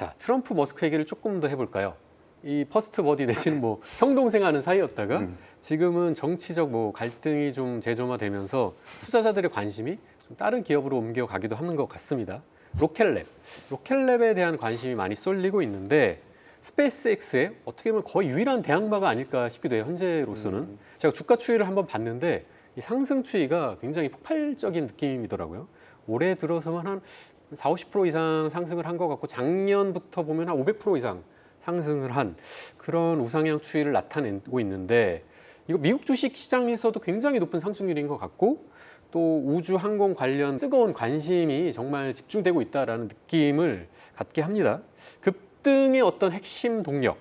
자, 트럼프 머스크 얘기를 조금 더 해볼까요? 이 퍼스트 버디 대신 뭐 형동생 하는 사이였다가 지금은 정치적 뭐 갈등이 좀 재점화되면서 투자자들의 관심이 좀 다른 기업으로 옮겨가기도 하는 것 같습니다. 로켓랩에 대한 관심이 많이 쏠리고 있는데 스페이스X의 어떻게 보면 거의 유일한 대항마가 아닐까 싶기도 해요. 현재로서는. 제가 주가 추이를 한번 봤는데 이 상승 추이가 굉장히 폭발적인 느낌이더라고요. 올해 들어서만 한 40, 50% 이상 상승을 한 것 같고 작년부터 보면 한 500% 이상 상승을 한 그런 우상향 추이를 나타내고 있는데 이거 미국 주식 시장에서도 굉장히 높은 상승률인 것 같고 또 우주 항공 관련 뜨거운 관심이 정말 집중되고 있다는 느낌을 갖게 합니다. 급등의 어떤 핵심 동력,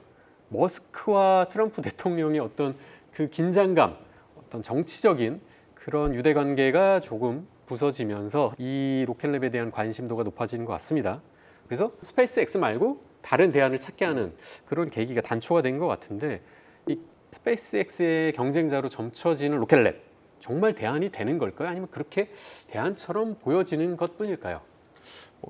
머스크와 트럼프 대통령의 어떤 그 긴장감, 어떤 정치적인 그런 유대관계가 조금 부서지면서 이 로켓랩에 대한 관심도가 높아지는 것 같습니다. 그래서 스페이스X 말고 다른 대안을 찾게 하는 그런 계기가 단초가 된 것 같은데 이 스페이스X의 경쟁자로 점쳐지는 로켓랩 정말 대안이 되는 걸까요? 아니면 그렇게 대안처럼 보여지는 것뿐일까요?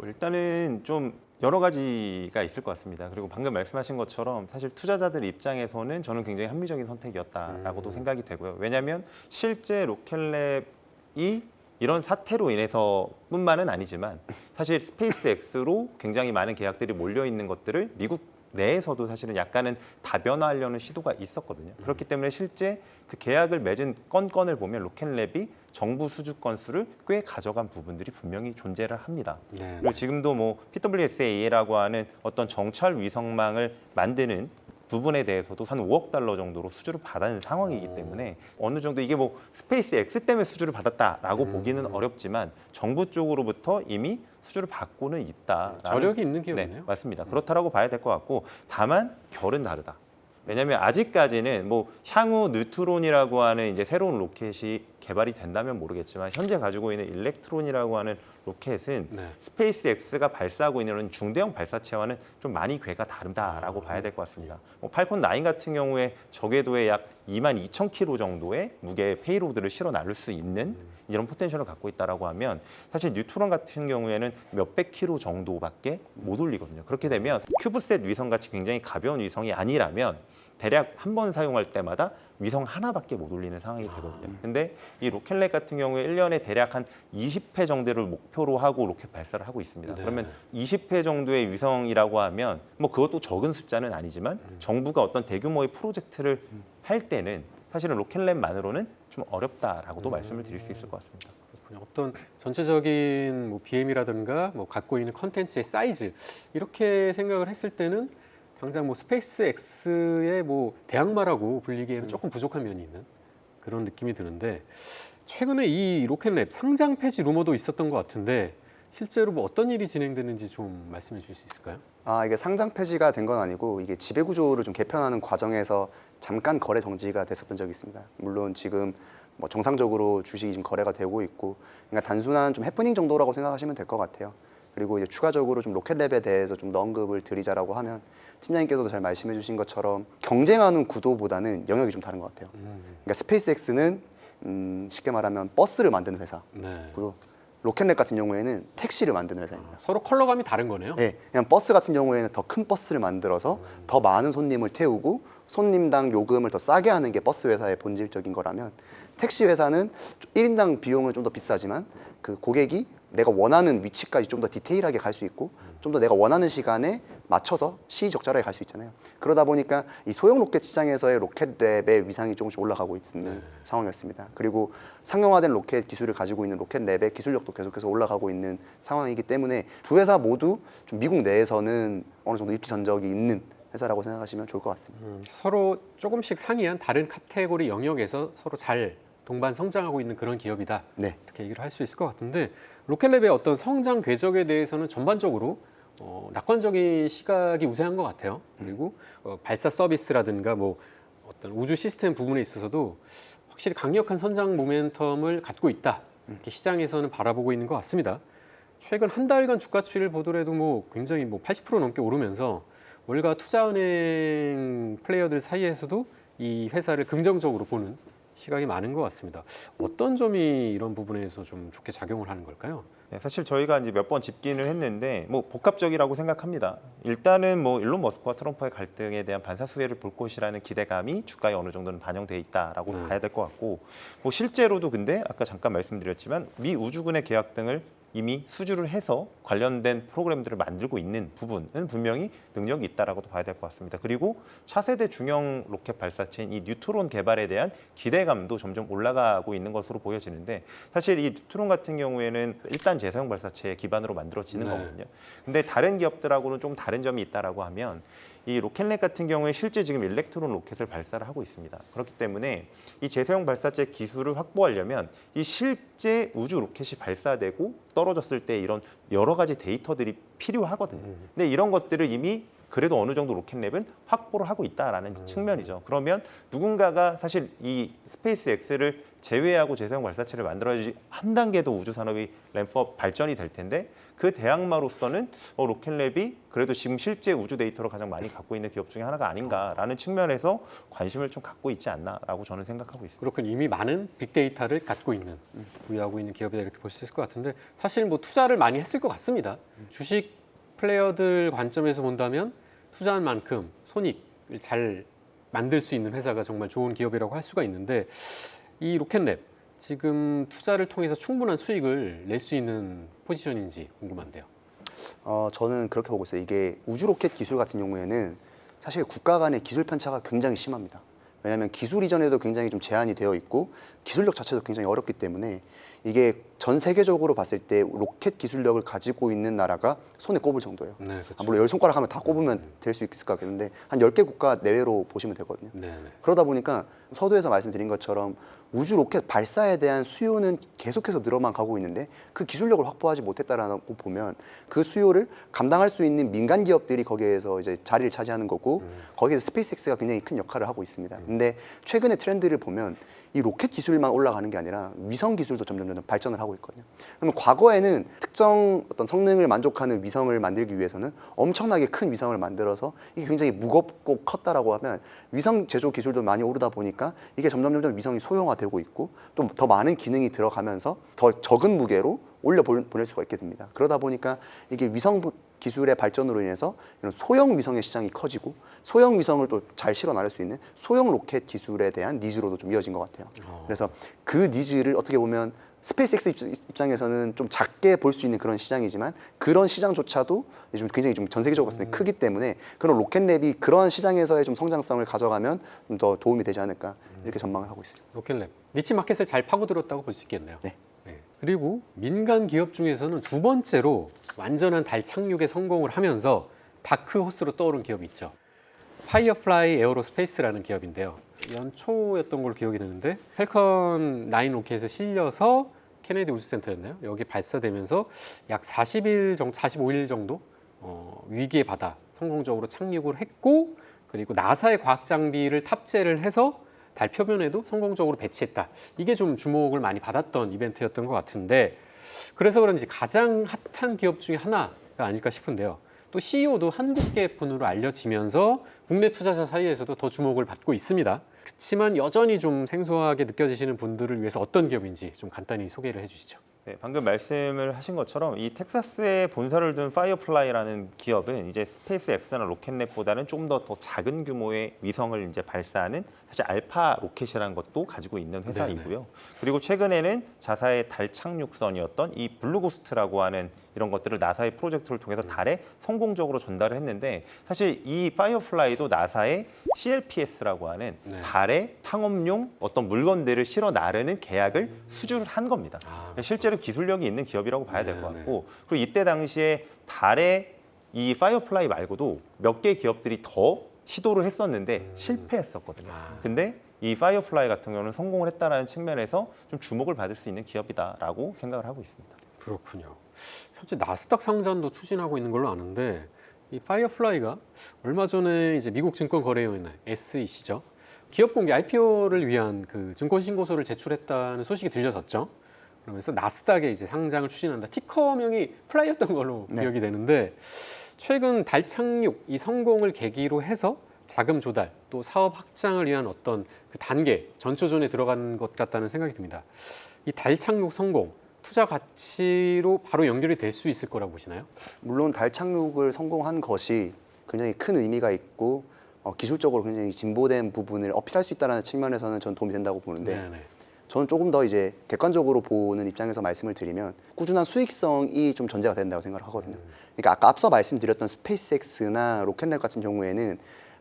일단은 좀 여러 가지가 있을 것 같습니다. 그리고 방금 말씀하신 것처럼 사실 투자자들 입장에서는 저는 굉장히 합리적인 선택이었다라고도 생각이 되고요. 왜냐하면 실제 로켓랩이 이런 사태로 인해서 뿐만은 아니지만 사실 스페이스X로 굉장히 많은 계약들이 몰려 있는 것들을 미국 내에서도 사실은 약간은 다변화하려는 시도가 있었거든요. 그렇기 때문에 실제 그 계약을 맺은 건을 보면 로켓랩이 정부 수주 건수를 꽤 가져간 부분들이 분명히 존재를 합니다. 네. 그리고 지금도 뭐 PWSA라고 하는 어떤 정찰 위성망을 만드는 부분에 대해서도 한 5억 달러 정도로 수주를 받은 상황이기 때문에 어느 정도 이게 뭐 스페이스 X 때문에 수주를 받았다라고 보기는 어렵지만 정부 쪽으로부터 이미 수주를 받고는 있다. 저력이 있는 기업이네요. 네, 맞습니다. 그렇다라고 봐야 될 것 같고 다만 결은 다르다. 왜냐하면 아직까지는 뭐 향후 뉴트론이라고 하는 이제 새로운 로켓이 개발이 된다면 모르겠지만 현재 가지고 있는 일렉트론이라고 하는 로켓은 네. 스페이스X가 발사하고 있는 중대형 발사체와는 좀 많이 궤가 다르다라고 봐야 될 것 같습니다. 뭐 팔콘 9 같은 경우에 저궤도에 약 22,000km 정도의 무게 페이로드를 실어 나를 수 있는 이런 포텐셜을 갖고 있다라고 하면 사실 뉴트론 같은 경우에는 몇백 킬로 정도밖에 못 올리거든요. 그렇게 되면 큐브셋 위성 같이 굉장히 가벼운 위성이 아니라면 대략 한 번 사용할 때마다 위성 하나밖에 못 올리는 상황이 되거든요. 근데 이 로켓랩 같은 경우에 1년에 대략 한 20회 정도를 목표로 하고 로켓 발사를 하고 있습니다. 네. 그러면 20회 정도의 위성이라고 하면 뭐 그것도 적은 숫자는 아니지만 정부가 어떤 대규모의 프로젝트를 할 때는 사실은 로켓랩만으로는 좀 어렵다라고도 말씀을 드릴 수 있을 것 같습니다. 어떤 전체적인 뭐 BM이라든가 뭐 갖고 있는 컨텐츠의 사이즈 이렇게 생각을 했을 때는 당장 뭐 스페이스X의 뭐 대항마라고 불리기에는 조금 부족한 면이 있는 그런 느낌이 드는데 최근에 이 로켓랩 상장 폐지 루머도 있었던 것 같은데 실제로 뭐 어떤 일이 진행되는지 좀 말씀해 주실 수 있을까요? 이게 상장 폐지가 된 건 아니고 이게 지배 구조를 좀 개편하는 과정에서 잠깐 거래 정지가 됐었던 적이 있습니다. 물론 지금 뭐 정상적으로 주식이 좀 거래가 되고 있고 그러니까 단순한 좀 해프닝 정도라고 생각하시면 될 것 같아요. 그리고 이제 추가적으로 좀 로켓랩에 대해서 좀 더 언급을 드리자라고 하면 팀장님께서도 잘 말씀해 주신 것처럼 경쟁하는 구도보다는 영역이 좀 다른 것 같아요. 그러니까 스페이스X는 쉽게 말하면 버스를 만드는 회사. 네. 그리고 로켓랩 같은 경우에는 택시를 만드는 회사입니다. 서로 컬러감이 다른 거네요. 네, 그냥 버스 같은 경우에는 더 큰 버스를 만들어서 더 많은 손님을 태우고 손님당 요금을 더 싸게 하는 게 버스 회사의 본질적인 거라면 택시 회사는 1인당 비용은 좀 더 비싸지만 그 고객이 내가 원하는 위치까지 좀 더 디테일하게 갈 수 있고 좀 더 내가 원하는 시간에 맞춰서 시의적절하게 갈 수 있잖아요. 그러다 보니까 이 소형 로켓 시장에서의 로켓랩의 위상이 조금씩 올라가고 있는 상황이었습니다. 그리고 상용화된 로켓 기술을 가지고 있는 로켓랩의 기술력도 계속해서 올라가고 있는 상황이기 때문에 두 회사 모두 좀 미국 내에서는 어느 정도 입지 전적이 있는 회사라고 생각하시면 좋을 것 같습니다. 서로 조금씩 상이한 다른 카테고리 영역에서 서로 잘 동반 성장하고 있는 그런 기업이다. 네. 이렇게 얘기를 할 수 있을 것 같은데 로켓랩의 어떤 성장 궤적에 대해서는 전반적으로 낙관적인 시각이 우세한 것 같아요. 그리고 발사 서비스라든가 뭐 어떤 우주 시스템 부분에 있어서도 확실히 강력한 선장 모멘텀을 갖고 있다. 이렇게 시장에서는 바라보고 있는 것 같습니다. 최근 한 달간 주가 추이를 보더라도 뭐 굉장히 뭐 80% 넘게 오르면서 월가 투자은행 플레이어들 사이에서도 이 회사를 긍정적으로 보는 시각이 많은 것 같습니다. 어떤 점이 이런 부분에서 좀 좋게 작용을 하는 걸까요? 네, 사실 저희가 이제 몇 번 짚기는 했는데 뭐 복합적이라고 생각합니다. 일단은 뭐 일론 머스크와 트럼프의 갈등에 대한 반사 수혜를 볼 것이라는 기대감이 주가에 어느 정도는 반영돼 있다라고 봐야 될 것 같고, 뭐 실제로도 근데 아까 잠깐 말씀드렸지만 미 우주군의 계약 등을 이미 수주를 해서 관련된 프로그램들을 만들고 있는 부분은 분명히 능력이 있다라고도 봐야 될 것 같습니다. 그리고 차세대 중형 로켓 발사체인 이 뉴트론 개발에 대한 기대감도 점점 올라가고 있는 것으로 보여지는데, 사실 이 뉴트론 같은 경우에는 일단 재사용 발사체의 기반으로 만들어지는 네. 거거든요. 근데 다른 기업들하고는 좀 다른 점이 있다라고 하면, 이 로켓넷 같은 경우에 실제 지금 일렉트론 로켓을 발사를 하고 있습니다. 그렇기 때문에 이 재사용 발사체 기술을 확보하려면 이 실제 우주 로켓이 발사되고 떨어졌을 때 이런 여러 가지 데이터들이 필요하거든요. 근데 이런 것들을 이미 그래도 어느 정도 로켓랩은 확보를 하고 있다라는 측면이죠. 그러면 누군가가 사실 이 스페이스 X를 제외하고 재사용 발사체를 만들어야지 한 단계 더 우주 산업이 램프업 발전이 될 텐데, 그 대항마로서는 로켓랩이 그래도 지금 실제 우주 데이터를 가장 많이 갖고 있는 기업 중에 하나가 아닌가라는 측면에서 관심을 좀 갖고 있지 않나라고 저는 생각하고 있습니다. 그렇군, 이미 많은 빅데이터를 갖고 있는, 보유하고 있는 기업이다 이렇게 볼 수 있을 것 같은데, 사실 뭐 투자를 많이 했을 것 같습니다. 주식 플레이어들 관점에서 본다면 투자한 만큼 손익을 잘 만들 수 있는 회사가 정말 좋은 기업이라고 할 수가 있는데, 이 로켓랩 지금 투자를 통해서 충분한 수익을 낼 수 있는 포지션인지 궁금한데요. 저는 그렇게 보고 있어요. 이게 우주 로켓 기술 같은 경우에는 사실 국가 간의 기술 편차가 굉장히 심합니다. 왜냐하면 기술 이전에도 굉장히 좀 제한이 되어 있고 기술력 자체도 굉장히 어렵기 때문에 이게 전 세계적으로 봤을 때 로켓 기술력을 가지고 있는 나라가 손에 꼽을 정도예요. 네, 그렇죠. 물론 10손가락 하면 다 꼽으면 될 수 있을 것 같겠는데 한 10개 국가 내외로 보시면 되거든요. 네, 그러다 보니까 서두에서 말씀드린 것처럼 우주 로켓 발사에 대한 수요는 계속해서 늘어만 가고 있는데 그 기술력을 확보하지 못했다라고 보면 그 수요를 감당할 수 있는 민간 기업들이 거기에서 이제 자리를 차지하는 거고, 거기에서 스페이스X가 굉장히 큰 역할을 하고 있습니다. 근데 최근의 트렌드를 보면 이 로켓 기술만 올라가는 게 아니라 위성 기술도 점점 발전을 하고 있거든요. 그러면 과거에는 특정 어떤 성능을 만족하는 위성을 만들기 위해서는 엄청나게 큰 위성을 만들어서 이게 굉장히 무겁고 컸다라고 하면 위성 제조 기술도 많이 오르다 보니까 이게 점점 위성이 소형화되고 있고 또 더 많은 기능이 들어가면서 더 적은 무게로 올려 보낼 수가 있게 됩니다. 그러다 보니까 이게 위성 기술의 발전으로 인해서 이런 소형 위성의 시장이 커지고, 소형 위성을 또 잘 실어 나갈 수 있는 소형 로켓 기술에 대한 니즈로도 좀 이어진 것 같아요. 그래서 그 니즈를 어떻게 보면 스페이스X 입장에서는 좀 작게 볼 수 있는 그런 시장이지만, 그런 시장조차도 좀 굉장히 좀 전 세계적으로 봤을 때 크기 때문에 그런 로켓랩이 그러한 시장에서의 좀 성장성을 가져가면 좀 더 도움이 되지 않을까 이렇게 전망을 하고 있습니다. 로켓랩 니치 마켓을 잘 파고들었다고 볼 수 있겠네요. 네. 그리고 민간 기업 중에서는 두 번째로 완전한 달 착륙에 성공을 하면서 다크 호스로 떠오른 기업이 있죠. 파이어플라이 에어로스페이스라는 기업인데요. 연초였던 걸로 기억이 되는데 펠컨 9 로켓에 실려서 케네디 우주센터였나요? 여기 발사되면서 약 40일 정도, 45일 정도 위기의 바다 성공적으로 착륙을 했고, 그리고 나사의 과학 장비를 탑재를 해서 달 표면에도 성공적으로 배치했다. 이게 좀 주목을 많이 받았던 이벤트였던 것 같은데, 그래서 그런지 가장 핫한 기업 중에 하나가 아닐까 싶은데요. 또 CEO도 한국계 분으로 알려지면서 국내 투자자 사이에서도 더 주목을 받고 있습니다. 그렇지만 여전히 좀 생소하게 느껴지시는 분들을 위해서 어떤 기업인지 좀 간단히 소개를 해주시죠. 네, 방금 말씀을 하신 것처럼 이 텍사스에 본사를 둔 파이어플라이라는 기업은 이제 스페이스X나 로켓넷보다는 좀 더 작은 규모의 위성을 이제 발사하는 사실 알파 로켓이라는 것도 가지고 있는 회사이고요. 네네. 그리고 최근에는 자사의 달 착륙선이었던 이 블루고스트라고 하는 이런 것들을 나사의 프로젝트를 통해서 달에 성공적으로 전달을 했는데, 사실 이 파이어플라이도 나사의 CLPS라고 하는 네. 달에 탕업용 어떤 물건들을 실어 나르는 계약을 수주를 한 겁니다. 실제로 기술력이 있는 기업이라고 봐야 될 것 같고, 그리고 이때 당시에 달에 이 파이어플라이 말고도 몇 개 기업들이 더 시도를 했었는데 실패했었거든요. 근데 이 파이어플라이 같은 경우는 성공을 했다는 측면에서 좀 주목을 받을 수 있는 기업이다라고 생각을 하고 있습니다. 그렇군요. 현재 나스닥 상장도 추진하고 있는 걸로 아는데, 이 파이어플라이가 얼마 전에 이제 미국 증권거래위원회 SEC죠. 기업 공개 IPO를 위한 그 증권 신고서를 제출했다는 소식이 들려졌죠. 그러면서 나스닥에 이제 상장을 추진한다. 티커명이 플라이였던 걸로 네. 기억이 되는데, 최근 달 착륙 이 성공을 계기로 해서 자금 조달 또 사업 확장을 위한 어떤 그 단계 전초전에 들어간 것 같다는 생각이 듭니다. 이 달 착륙 성공 투자 가치로 바로 연결이 될 수 있을 거라고 보시나요? 물론 달 착륙을 성공한 것이 굉장히 큰 의미가 있고 기술적으로 굉장히 진보된 부분을 어필할 수 있다는 측면에서는 전 도움이 된다고 보는데 네네. 저는 조금 더 이제 객관적으로 보는 입장에서 말씀을 드리면 꾸준한 수익성이 좀 전제가 된다고 생각을 하거든요. 그러니까 아까 앞서 말씀드렸던 스페이스X나 로켓랩 같은 경우에는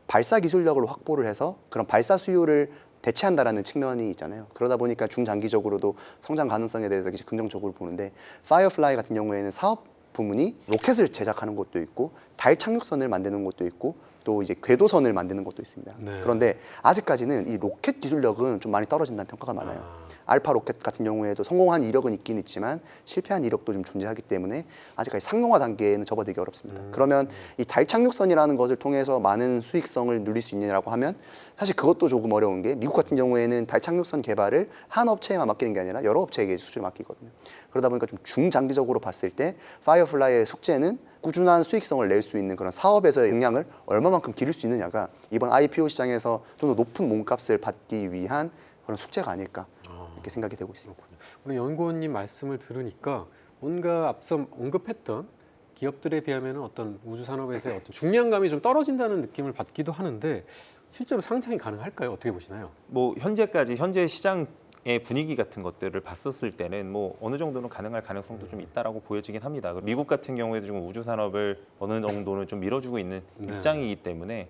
발사 기술력을 확보를 해서 그런 발사 수요를 대체한다라는 측면이 있잖아요. 그러다 보니까 중장기적으로도 성장 가능성에 대해서 이제 긍정적으로 보는데 파이어플라이 같은 경우에는 사업 부문이 로켓을 제작하는 것도 있고 달 착륙선을 만드는 것도 있고 또 이제 궤도선을 만드는 것도 있습니다. 네. 그런데 아직까지는 이 로켓 기술력은 좀 많이 떨어진다는 평가가 많아요. 알파 로켓 같은 경우에도 성공한 이력은 있긴 있지만 실패한 이력도 좀 존재하기 때문에 아직까지 상용화 단계에는 접어들기 어렵습니다. 그러면 이 달 착륙선이라는 것을 통해서 많은 수익성을 누릴 수 있느냐라고 하면 사실 그것도 조금 어려운 게 미국 같은 경우에는 달 착륙선 개발을 한 업체에만 맡기는 게 아니라 여러 업체에게 수주를 맡기거든요. 그러다 보니까 좀 중장기적으로 봤을 때 파이어플라이의 숙제는 꾸준한 수익성을 낼 수 있는 그런 사업에서의 영향을 얼마만큼 기를 수 있느냐가 이번 IPO 시장에서 좀 더 높은 몸값을 받기 위한 그런 숙제가 아닐까 이렇게 생각이 되고 있습니다. 우리 연구원님 말씀을 들으니까 뭔가 앞서 언급했던 기업들에 비하면 어떤 우주 산업에서의 어떤 중량감이 좀 떨어진다는 느낌을 받기도 하는데 실제로 상장이 가능할까요? 어떻게 보시나요? 뭐 현재 시장의 분위기 같은 것들을 봤었을 때는 뭐 어느 정도는 가능할 가능성도 좀 있다라고 보여지긴 합니다. 미국 같은 경우에도 지금 우주 산업을 어느 정도는 좀 밀어주고 있는 네. 입장이기 때문에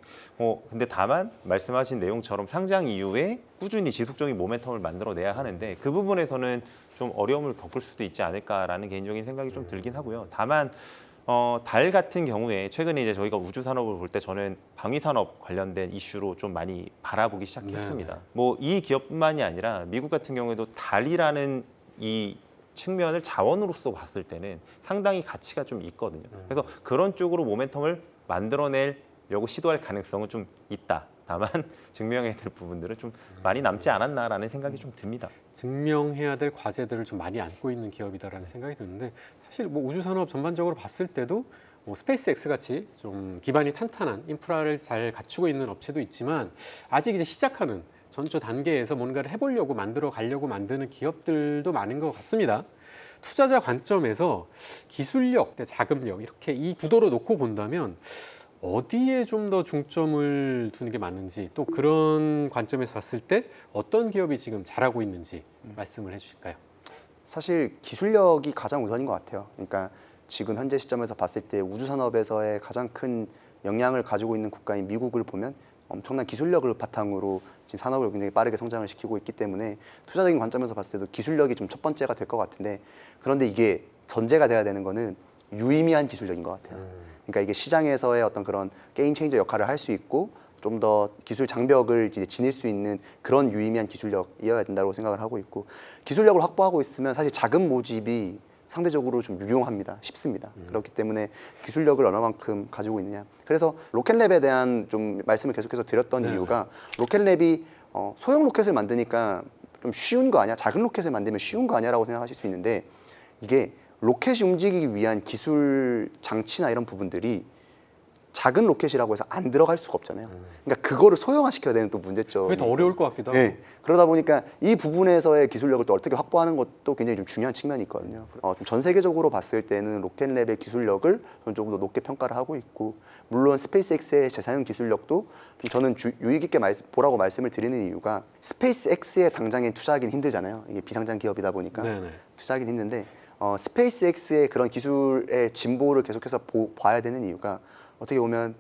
근데 다만 말씀하신 내용처럼 상장 이후에 꾸준히 지속적인 모멘텀을 만들어내야 하는데 그 부분에서는 좀 어려움을 겪을 수도 있지 않을까라는 개인적인 생각이 좀 들긴 하고요. 다만 달 같은 경우에 최근에 이제 저희가 우주 산업을 볼 때 저는 방위 산업 관련된 이슈로 좀 많이 바라보기 시작했습니다. 네. 뭐 이 기업뿐만이 아니라 미국 같은 경우에도 달이라는 이 측면을 자원으로서 봤을 때는 상당히 가치가 좀 있거든요. 그래서 그런 쪽으로 모멘텀을 만들어내려고 시도할 가능성은 좀 있다. 다만 증명해야 될 부분들은 좀 많이 남지 않았나라는 생각이 좀 듭니다. 증명해야 될 과제들을 좀 많이 안고 있는 기업이다라는 생각이 드는데 사실 뭐 우주 산업 전반적으로 봤을 때도 뭐 스페이스X 같이 좀 기반이 탄탄한 인프라를 잘 갖추고 있는 업체도 있지만 아직 이제 시작하는 전초 단계에서 뭔가를 해보려고 만들어 가려고 만드는 기업들도 많은 것 같습니다. 투자자 관점에서 기술력, 자금력 이렇게 이 구도로 놓고 본다면 어디에 좀 더 중점을 두는 게 맞는지 또 그런 관점에서 봤을 때 어떤 기업이 지금 잘하고 있는지 말씀을 해주실까요? 사실 기술력이 가장 우선인 것 같아요. 그러니까 지금 현재 시점에서 봤을 때 우주 산업에서의 가장 큰 영향을 가지고 있는 국가인 미국을 보면 엄청난 기술력을 바탕으로 지금 산업을 굉장히 빠르게 성장을 시키고 있기 때문에 투자적인 관점에서 봤을 때도 기술력이 좀 첫 번째가 될 것 같은데 그런데 이게 전제가 돼야 되는 거는 유의미한 기술력인 것 같아요. 그러니까 이게 시장에서의 어떤 그런 게임 체인저 역할을 할 수 있고 좀 더 기술 장벽을 이제 지닐 수 있는 그런 유의미한 기술력이어야 된다고 생각을 하고 있고 기술력을 확보하고 있으면 사실 자금 모집이 상대적으로 좀 유용합니다. 쉽습니다. 그렇기 때문에 기술력을 얼마만큼 가지고 있느냐. 그래서 로켓랩에 대한 좀 말씀을 계속해서 드렸던 이유가 로켓랩이 소형 로켓을 만드니까 좀 쉬운 거 아니야? 작은 로켓을 만들면 쉬운 거 아니야? 라고 생각하실 수 있는데 이게 로켓이 움직이기 위한 기술 장치나 이런 부분들이 작은 로켓이라고 해서 안 들어갈 수가 없잖아요. 그러니까 그거를 소형화시켜야 되는 또 문제점. 그게 더 어려울 것 같기도 하고. 네. 그러다 보니까 이 부분에서의 기술력을 또 어떻게 확보하는 것도 굉장히 좀 중요한 측면이 있거든요. 좀 전 세계적으로 봤을 때는 로켓랩의 기술력을 조금 더 높게 평가를 하고 있고 물론 스페이스X의 재사용 기술력도 좀 저는 유의 깊게 보라고 말씀을 드리는 이유가 스페이스X에 당장에 투자하기는 힘들잖아요. 이게 비상장 기업이다 보니까 네네. 투자하기는 힘든데 스페이스X의 그런 기술의 진보를 계속해서 봐야 되는 이유가 어떻게 보면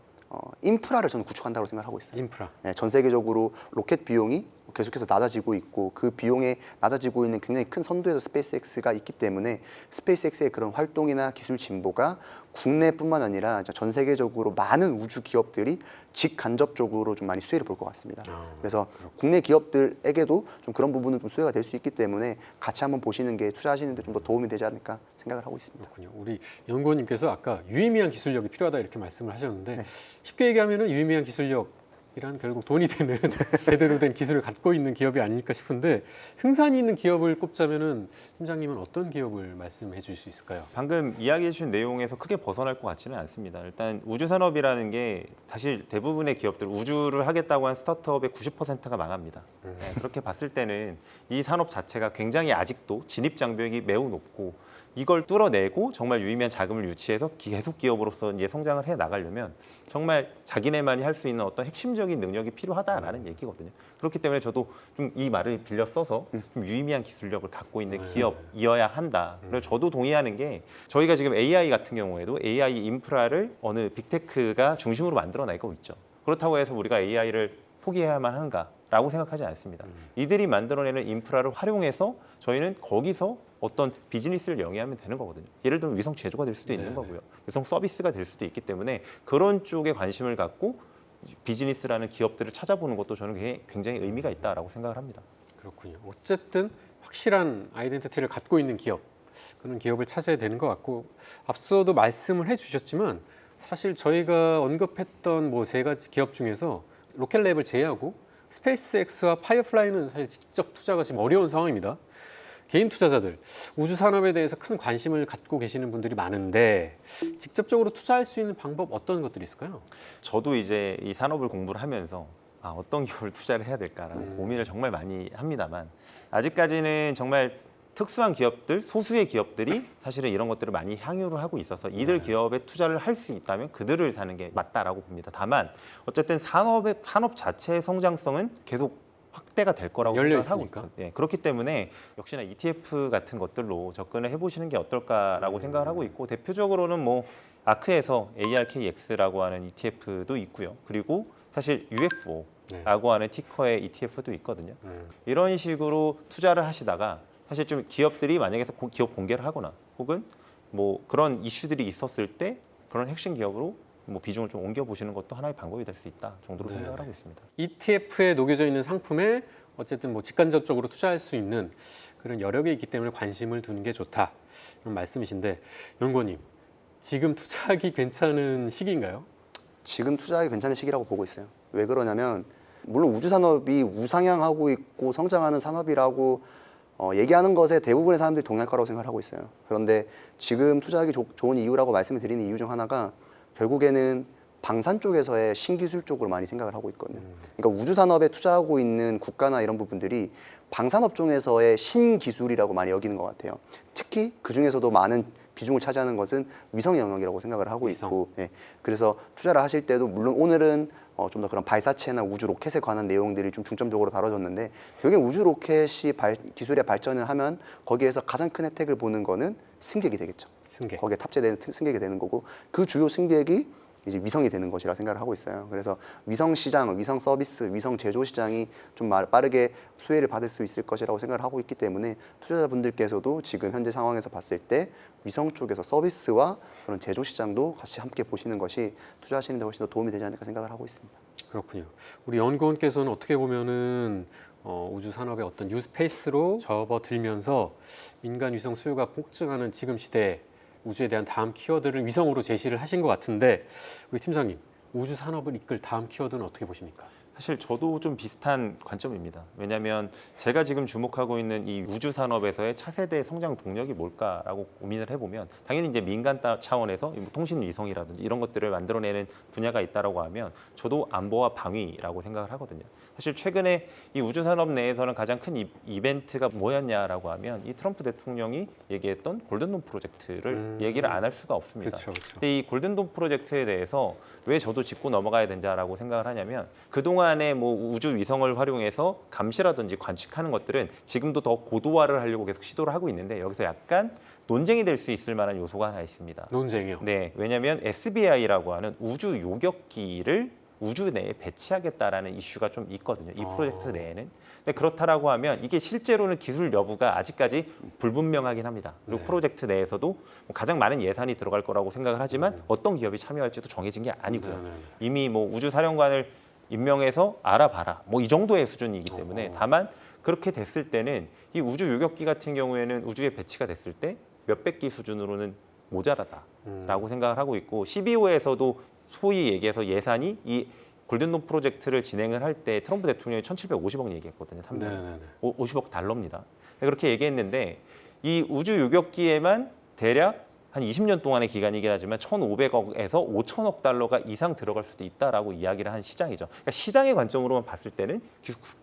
인프라를 저는 구축한다고 생각하고 있어요. 인프라. 네, 전 세계적으로 로켓 비용이 계속해서 낮아지고 있고 그 비용에 낮아지고 있는 굉장히 큰 선두에서 스페이스X가 있기 때문에 스페이스X의 그런 활동이나 기술 진보가 국내뿐만 아니라 전 세계적으로 많은 우주 기업들이 직간접적으로 좀 많이 수혜를 볼 것 같습니다. 그래서 국내 기업들에게도 좀 그런 부분은 좀 수혜가 될 수 있기 때문에 같이 한번 보시는 게 투자하시는 데 좀 더 도움이 되지 않을까 생각을 하고 있습니다. 그렇군요. 우리 연구원님께서 아까 유의미한 기술력이 필요하다 이렇게 말씀을 하셨는데 네. 쉽게 얘기하면은 유의미한 기술력 이란 결국 돈이 되는 제대로 된 기술을 갖고 있는 기업이 아닐까 싶은데 승산이 있는 기업을 꼽자면은 팀장님은 어떤 기업을 말씀해 주실 수 있을까요? 방금 이야기해 주신 내용에서 크게 벗어날 것 같지는 않습니다. 일단 우주 산업이라는 게 사실 대부분의 기업들 우주를 하겠다고 한 스타트업의 90%가 망합니다. 네, 그렇게 봤을 때는 이 산업 자체가 굉장히 아직도 진입 장벽이 매우 높고 이걸 뚫어내고 정말 유의미한 자금을 유치해서 계속 기업으로서 이제 성장을 해 나가려면 정말 자기네만이 할 수 있는 어떤 핵심적인 능력이 필요하다라는 얘기거든요. 그렇기 때문에 저도 좀 이 말을 빌려 써서 좀 유의미한 기술력을 갖고 있는 기업이어야 한다. 그리고 저도 동의하는 게 저희가 지금 AI 같은 경우에도 AI 인프라를 어느 빅테크가 중심으로 만들어내고 있죠. 그렇다고 해서 우리가 AI를 포기해야만 하는가라고 생각하지 않습니다. 이들이 만들어내는 인프라를 활용해서 저희는 거기서 어떤 비즈니스를 영위하면 되는 거거든요. 예를 들면 위성 제조가 될 수도 있는 거고요. 위성 서비스가 될 수도 있기 때문에 그런 쪽에 관심을 갖고 비즈니스라는 기업들을 찾아보는 것도 저는 굉장히 의미가 있다라고 생각을 합니다. 그렇군요. 어쨌든 확실한 아이덴티티를 갖고 있는 기업, 그런 기업을 찾아야 되는 것 같고 앞서도 말씀을 해주셨지만 사실 저희가 언급했던 뭐 세 가지 기업 중에서 로켓랩을 제외하고 스페이스X와 파이어플라이는 사실 직접 투자가 지금 어려운 상황입니다. 개인 투자자들, 우주 산업에 대해서 큰 관심을 갖고 계시는 분들이 많은데 직접적으로 투자할 수 있는 방법 어떤 것들이 있을까요? 저도 이제 이 산업을 공부를 하면서 어떤 기업을 투자를 해야 될까라는 고민을 정말 많이 합니다만 아직까지는 정말 특수한 기업들, 소수의 기업들이 사실은 이런 것들을 많이 향유를 하고 있어서 이들 기업에 투자를 할 수 있다면 그들을 사는 게 맞다라고 봅니다. 다만 어쨌든 산업 자체의 성장성은 계속 확대가 될 거라고 열려 생각을 하고 있으니까. 있거든요. 예, 그렇기 때문에 역시나 ETF 같은 것들로 접근을 해보시는 게 어떨까라고 생각을 하고 있고 대표적으로는 뭐 아크에서 ARKX라고 하는 ETF도 있고요. 그리고 사실 UFO라고 하는 티커의 ETF도 있거든요. 이런 식으로 투자를 하시다가 사실 좀 기업들이 만약에 기업 공개를 하거나 혹은 뭐 그런 이슈들이 있었을 때 그런 핵심 기업으로 뭐 비중을 좀 옮겨 보시는 것도 하나의 방법이 될 수 있다 정도로 생각을 하고 있습니다. ETF에 녹여져 있는 상품에 어쨌든 뭐 직간접적으로 투자할 수 있는 그런 여력이 있기 때문에 관심을 두는 게 좋다 이런 말씀이신데 연구원님 지금 투자하기 괜찮은 시기인가요? 지금 투자하기 괜찮은 시기라고 보고 있어요. 왜 그러냐면 물론 우주 산업이 우상향하고 있고 성장하는 산업이라고 얘기하는 것에 대부분의 사람들이 동의할 거라고 생각하고 있어요. 그런데 지금 투자하기 좋은 이유라고 말씀을 드리는 이유 중 하나가 결국에는 방산 쪽에서의 신기술 쪽으로 많이 생각을 하고 있거든요. 그러니까 우주 산업에 투자하고 있는 국가나 이런 부분들이 방산업종에서의 신기술이라고 많이 여기는 것 같아요. 특히 그 중에서도 많은 비중을 차지하는 것은 위성 영역이라고 생각을 하고 있고, 네. 그래서 투자를 하실 때도 물론 오늘은 좀 더 그런 발사체나 우주 로켓에 관한 내용들이 좀 중점적으로 다뤄졌는데 결국엔 우주 로켓이 기술의 발전을 하면 거기에서 가장 큰 혜택을 보는 거는 승객이 되겠죠. 거기에 탑재되는 승객이 되는 거고 그 주요 승객이 이제 위성이 되는 것이라 생각을 하고 있어요. 그래서 위성 시장, 위성 서비스, 위성 제조 시장이 좀 빠르게 수혜를 받을 수 있을 것이라고 생각을 하고 있기 때문에 투자자분들께서도 지금 현재 상황에서 봤을 때 위성 쪽에서 서비스와 그런 제조 시장도 같이 함께 보시는 것이 투자하시는 데 훨씬 더 도움이 되지 않을까 생각을 하고 있습니다. 그렇군요. 우리 연구원께서는 어떻게 보면은 우주 산업의 어떤 뉴스페이스로 접어들면서 민간 위성 수요가 폭증하는 지금 시대에 우주에 대한 다음 키워드를 위성으로 제시를 하신 것 같은데 우리 팀장님 우주 산업을 이끌 다음 키워드는 어떻게 보십니까? 사실 저도 좀 비슷한 관점입니다. 왜냐하면 제가 지금 주목하고 있는 이 우주 산업에서의 차세대 성장 동력이 뭘까라고 고민을 해보면 당연히 이제 민간 차원에서 통신 위성이라든지 이런 것들을 만들어내는 분야가 있다라고 하면 저도 안보와 방위라고 생각을 하거든요. 사실 최근에 이 우주 산업 내에서는 가장 큰 이벤트가 뭐였냐라고 하면 이 트럼프 대통령이 얘기했던 골든돔 프로젝트를 얘기를 안 할 수가 없습니다. 그쵸. 근데 이 골든돔 프로젝트에 대해서 왜 저도 짚고 넘어가야 된다라고 생각을 하냐면 그동안에 뭐 우주 위성을 활용해서 감시라든지 관측하는 것들은 지금도 더 고도화를 하려고 계속 시도를 하고 있는데 여기서 약간 논쟁이 될 수 있을 만한 요소가 하나 있습니다. 논쟁이요? 네, 왜냐하면 SBI라고 하는 우주 요격기를 우주 내에 배치하겠다라는 이슈가 좀 있거든요. 이 프로젝트 내에는. 근데 그렇다라고 하면 이게 실제로는 기술 여부가 아직까지 불분명하긴 합니다. 그리고 프로젝트 내에서도 가장 많은 예산이 들어갈 거라고 생각을 하지만 어떤 기업이 참여할지도 정해진 게 아니고요. 이미 뭐 우주 사령관을 임명해서 알아봐라. 뭐 이 정도의 수준이기 때문에 다만 그렇게 됐을 때는 이 우주 요격기 같은 경우에는 우주에 배치가 됐을 때 몇백 기 수준으로는 모자라다라고 생각을 하고 있고 12호에서도 소위 얘기해서 예산이 이 골든돔 프로젝트를 진행을 할 때 트럼프 대통령이 1,750억 얘기했거든요. 3년. 네네네. 50억 달러입니다. 그렇게 얘기했는데 이 우주 요격기에만 대략 한 20년 동안의 기간이긴 하지만 1,500억에서 5,000억 달러가 이상 들어갈 수도 있다라고 이야기를 한 시장이죠. 그러니까 시장의 관점으로만 봤을 때는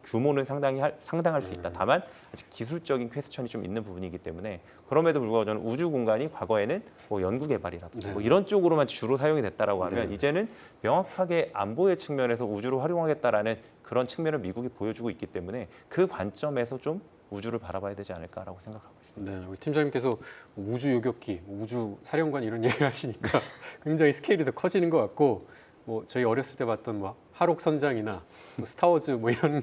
규모는 상당할 수 있다. 다만 아직 기술적인 퀘스천이 좀 있는 부분이기 때문에 그럼에도 불구하고 저는 우주 공간이 과거에는 뭐 연구 개발이라든지 뭐 이런 쪽으로만 주로 사용이 됐다라고 하면 이제는 명확하게 안보의 측면에서 우주를 활용하겠다라는 그런 측면을 미국이 보여주고 있기 때문에 그 관점에서 좀 우주를 바라봐야 되지 않을까라고 생각하고 있습니다. 네, 우리 팀장님께서 우주 요격기, 우주 사령관 이런 얘기를 하시니까 굉장히 스케일이 더 커지는 것 같고, 뭐 저희 어렸을 때 봤던 뭐 하록 선장이나 뭐 스타워즈 뭐 이런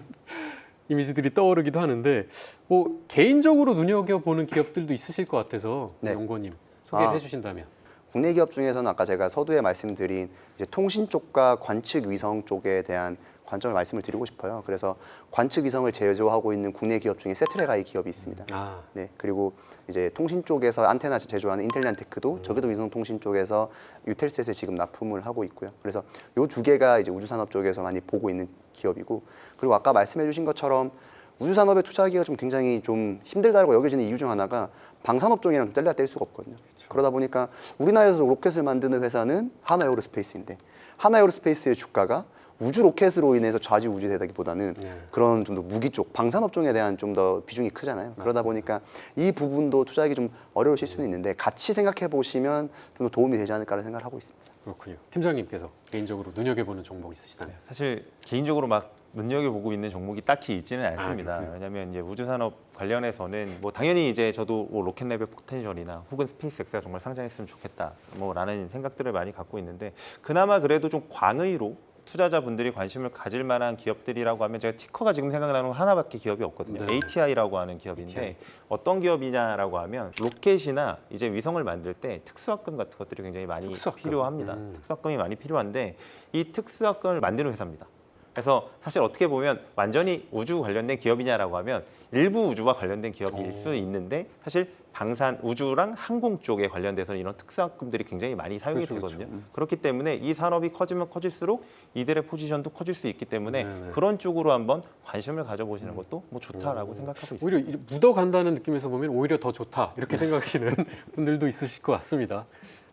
이미지들이 떠오르기도 하는데, 뭐 개인적으로 눈여겨 보는 기업들도 있으실 것 같아서 네. 연구원님 소개해 주신다면. 국내 기업 중에서는 아까 제가 서두에 말씀드린 이제 통신 쪽과 관측 위성 쪽에 대한 관점을 말씀을 드리고 싶어요. 그래서 관측 위성을 제조하고 있는 국내 기업 중에 세트레가이 기업이 있습니다. 아, 네, 그리고 이제 통신 쪽에서 안테나 제조하는 인텔리안테크도 저기도 위성 통신 쪽에서 유텔셋에 지금 납품을 하고 있고요. 그래서 요 두 개가 이제 우주 산업 쪽에서 많이 보고 있는 기업이고, 그리고 아까 말씀해주신 것처럼 우주 산업에 투자하기가 좀 굉장히 좀 힘들다고 여겨지는 이유 중 하나가 방산업 쪽이랑 뗄래야 뗄 수가 없거든요. 그러다 보니까 우리나라에서 로켓을 만드는 회사는 하나에어로스페이스인데 하나에어로스페이스의 주가가 우주 로켓으로 인해서 좌지우지되다기보다는 그런 좀 더 무기 쪽, 방산업 쪽에 대한 좀 더 비중이 크잖아요. 그러다 보니까 이 부분도 투자하기 좀 어려우실 수는 있는데 같이 생각해 보시면 좀 더 도움이 되지 않을까라는 생각을 하고 있습니다. 그렇군요. 팀장님께서 개인적으로 눈여겨보는 종목 있으시다면. 사실 개인적으로 막 눈여겨보고 있는 종목이 딱히 있지는 않습니다. 그렇군요. 왜냐하면 이제 우주 산업 관련해서는 뭐 당연히 이제 저도 뭐 로켓랩의 포텐셜이나 혹은 스페이스X가 정말 상장했으면 좋겠다 뭐라는 생각들을 많이 갖고 있는데, 그나마 그래도 좀 광의로 투자자분들이 관심을 가질 만한 기업들이라고 하면 제가 티커가 지금 생각나는 건 하나밖에 기업이 없거든요. 네. ATI라고 하는 기업인데 어떤 기업이냐라고 하면 로켓이나 이제 위성을 만들 때 특수학금 같은 것들이 굉장히 많이 특수학금. 필요합니다. 특수학금이 많이 필요한데 이 특수학금을 만드는 회사입니다. 그래서 사실 어떻게 보면 완전히 우주 관련된 기업이냐라고 하면 일부 우주와 관련된 기업일 수 있는데, 사실 방산, 우주랑 항공 쪽에 관련돼서는 이런 특수학금들이 굉장히 많이 사용이 그렇죠, 되거든요. 그렇기 때문에 이 산업이 커지면 커질수록 이들의 포지션도 커질 수 있기 때문에 네네. 그런 쪽으로 한번 관심을 가져보시는 것도 뭐 좋다라고 생각하고 있습니다. 오히려 묻어간다는 느낌에서 보면 오히려 더 좋다 이렇게 생각하시는 분들도 있으실 것 같습니다.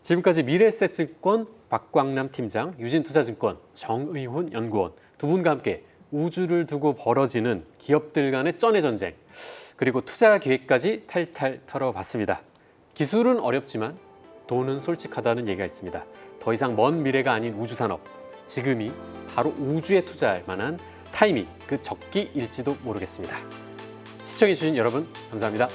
지금까지 미래에셋증권 박광남 팀장, 유진투자증권 정의훈 연구원 두 분과 함께 우주를 두고 벌어지는 기업들 간의 쩐의 전쟁, 그리고 투자 기회까지 탈탈 털어봤습니다. 기술은 어렵지만 돈은 솔직하다는 얘기가 있습니다. 더 이상 먼 미래가 아닌 우주 산업, 지금이 바로 우주에 투자할 만한 타이밍, 그 적기일지도 모르겠습니다. 시청해주신 여러분 감사합니다.